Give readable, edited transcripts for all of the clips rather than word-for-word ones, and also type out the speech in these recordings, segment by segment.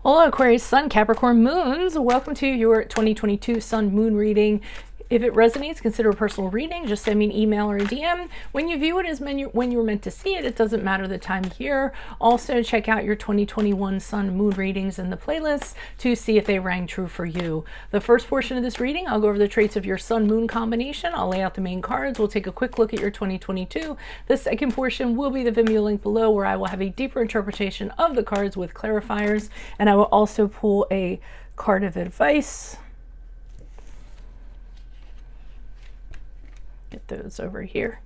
Hola Aquarius, Sun, Capricorn, Moons. Welcome to your 2022 Sun Moon reading. If it resonates, consider a personal reading. Just send me an email or a DM. When you view it as when you were meant to see it, it doesn't matter the time of year. Also, check out your 2021 Sun Moon readings in the playlist to see if they rang true for you. The first portion of this reading, I'll go over the traits of your Sun Moon combination. I'll lay out the main cards. We'll take a quick look at your 2022. The second portion will be the VIMEO link below, where I will have a deeper interpretation of the cards with clarifiers. And I will also pull a card of advice. Get those over here.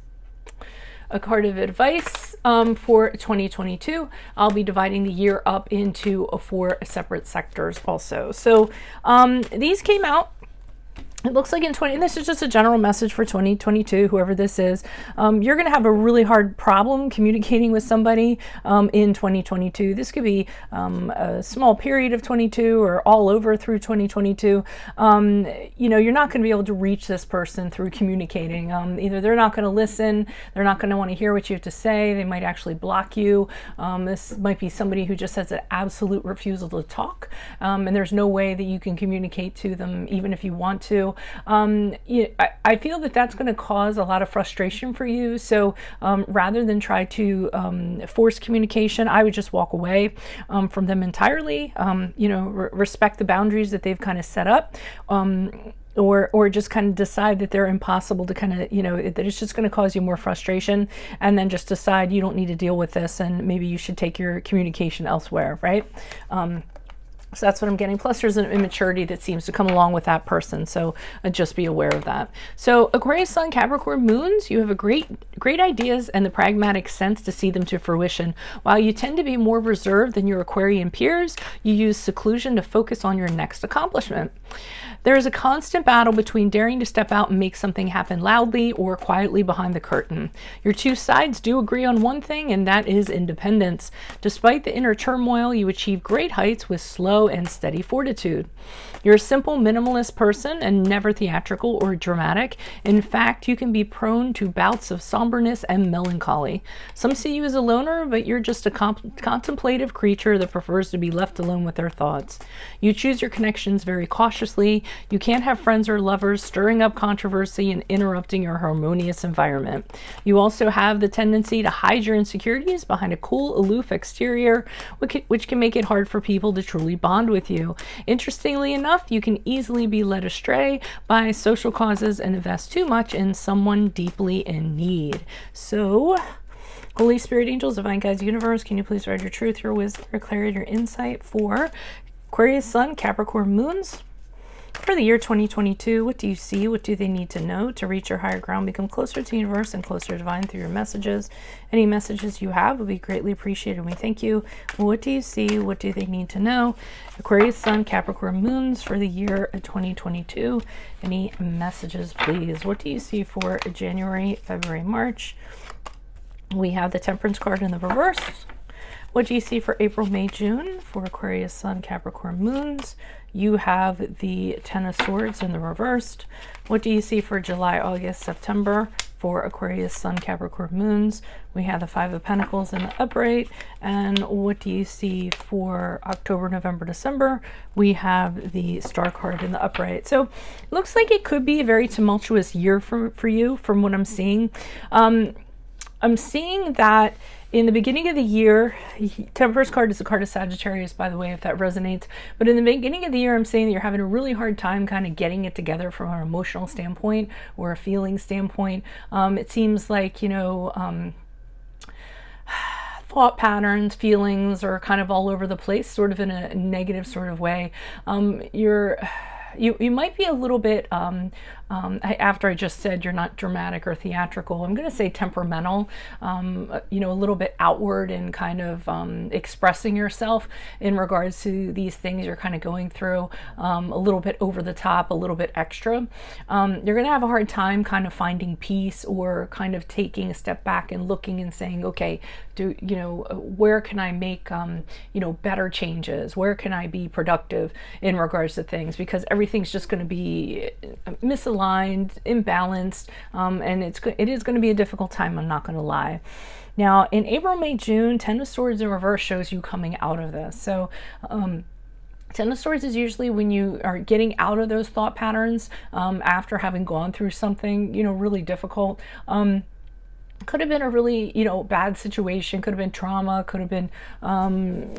A card of advice for 2022. I'll be dividing the year up into 4 separate sectors also. So these came out. It looks like in 20, and this is just a general message for 2022, whoever this is, you're going to have a really hard problem communicating with somebody in 2022. This could be a small period of 22 or all over through 2022. You know, you're not going to be able to reach this person through communicating. Either they're not going to listen, they're not going to want to hear what you have to say, they might actually block you. This might be somebody who just has an absolute refusal to talk, and there's no way that you can communicate to them even if you want to. I feel that that's going to cause a lot of frustration for you. So rather than try to force communication, I would just walk away from them entirely. You know, respect the boundaries that they've kind of set up. Or just kind of decide that they're impossible to kind of, you know, that it's just going to cause you more frustration, and then just decide you don't need to deal with this and maybe you should take your communication elsewhere, right? So that's what I'm getting. Plus there's an immaturity that seems to come along with that person. So just be aware of that. So Aquarius, Sun, Capricorn, Moons, you have a great ideas and the pragmatic sense to see them to fruition. While you tend to be more reserved than your Aquarian peers, you use seclusion to focus on your next accomplishment. There is a constant battle between daring to step out and make something happen loudly or quietly behind the curtain. Your two sides do agree on one thing, and that is independence. Despite the inner turmoil, you achieve great heights with slow and steady fortitude. You're a simple, minimalist person and never theatrical or dramatic. In fact, you can be prone to bouts of somberness and melancholy. Some see you as a loner, but you're just a contemplative creature that prefers to be left alone with their thoughts. You choose your connections very cautiously. You can't have friends or lovers stirring up controversy and interrupting your harmonious environment. You also have the tendency to hide your insecurities behind a cool, aloof exterior, which can make it hard for people to truly bond with you. Interestingly enough, you can easily be led astray by social causes and invest too much in someone deeply in need. So, Holy Spirit, angels, divine guides, universe, can you please provide your truth, your wisdom, your clarity, your insight for Aquarius, Sun, Capricorn, Moons? For the year 2022, what do you see? What do they need to know to reach your higher ground, become closer to the universe and closer to divine through your messages? Any messages you have will be greatly appreciated. We thank you. What do you see? What do they need to know? Aquarius, Sun, Capricorn, Moons for the year 2022. Any messages, please? What do you see for January, February, March? We have the Temperance card in the reverse. What do you see for April, May, June for Aquarius, Sun, Capricorn, Moons? You have the Ten of Swords in the reversed. What do you see for July, August, September for Aquarius, Sun, Capricorn, Moons? We have the Five of Pentacles in the upright. And what do you see for October, November, December? We have the Star card in the upright. So it looks like it could be a very tumultuous year for you from what I'm seeing. I'm seeing that in the beginning of the year, Temperance card is a card of Sagittarius, by the way, if that resonates. But in the beginning of the year, I'm saying that you're having a really hard time kind of getting it together from an emotional standpoint or a feeling standpoint. It seems like, you know, thought patterns, feelings are kind of all over the place, sort of in a negative sort of way. You might be a little bit, after I just said you're not dramatic or theatrical, I'm going to say temperamental, you know, a little bit outward and kind of expressing yourself in regards to these things you're kind of going through, a little bit over the top, a little bit extra. You're going to have a hard time kind of finding peace or kind of taking a step back and looking and saying, okay, where can I make, better changes? Where can I be productive in regards to things? Because everything's just going to be misaligned, imbalanced, and it is going to be a difficult time, I'm not going to lie. Now, in April, May, June, Ten of Swords in reverse shows you coming out of this. So, Ten of Swords is usually when you are getting out of those thought patterns after having gone through something, you know, really difficult. Could have been a really, you know, bad situation, could have been trauma, could have been,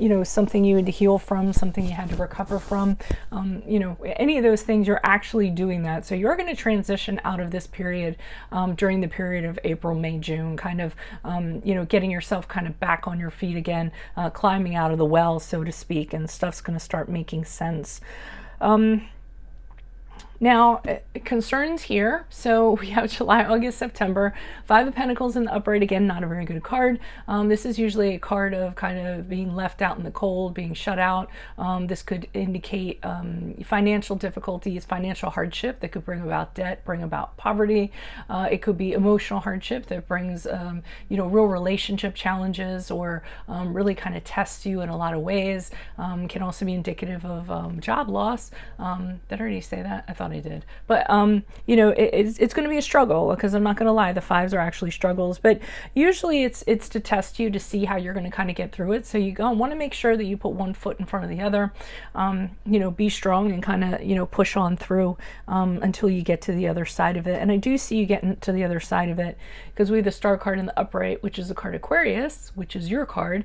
you know, something you had to heal from, something you had to recover from, you know, any of those things, you're actually doing that. So you're going to transition out of this period during the period of April, May, June, kind of, you know, getting yourself kind of back on your feet again, climbing out of the well, so to speak, and stuff's going to start making sense. Now, concerns here. So we have July, August, September. Five of Pentacles in the upright, again, not a very good card. This is usually a card of kind of being left out in the cold, being shut out. This could indicate financial difficulties, financial hardship that could bring about debt, bring about poverty. It could be emotional hardship that brings, you know, real relationship challenges, or really kind of tests you in a lot of ways. Can also be indicative of job loss. Did I already say that? I thought I did. But, you know, it's going to be a struggle, because I'm not going to lie, the fives are actually struggles, but usually it's to test you, to see how you're going to kind of get through it. So you want to make sure that you put one foot in front of the other, you know, be strong and kind of, you know, push on through until you get to the other side of it. And I do see you getting to the other side of it, because we have the Star card in the upright, which is the card Aquarius, which is your card.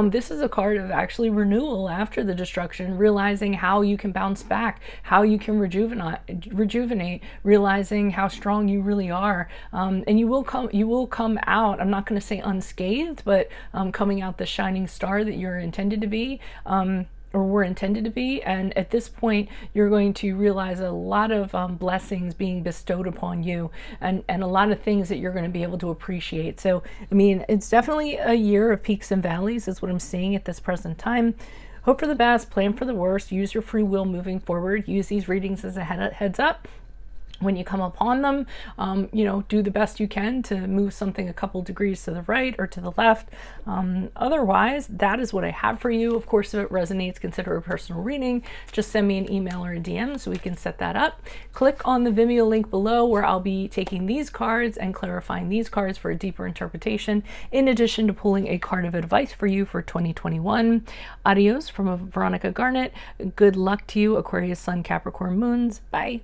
This is a card of actually renewal after the destruction, realizing how you can bounce back, how you can rejuvenate, realizing how strong you really are, and you will come out, I'm not going to say unscathed, but coming out the shining star that you're intended to be, or were intended to be. And at this point, you're going to realize a lot of blessings being bestowed upon you, and a lot of things that you're going to be able to appreciate. So, I mean, it's definitely a year of peaks and valleys is what I'm seeing at this present time. Hope for the best, plan for the worst, use your free will moving forward, use these readings as a heads up. When you come upon them, you know, do the best you can to move something a couple degrees to the right or to the left. Otherwise, that is what I have for you. Of course, if it resonates, consider a personal reading. Just send me an email or a DM so we can set that up. Click on the Vimeo link below, where I'll be taking these cards and clarifying these cards for a deeper interpretation, in addition to pulling a card of advice for you for 2021. Adios from Veronica Garnett. Good luck to you, Aquarius, Sun, Capricorn, Moons. Bye.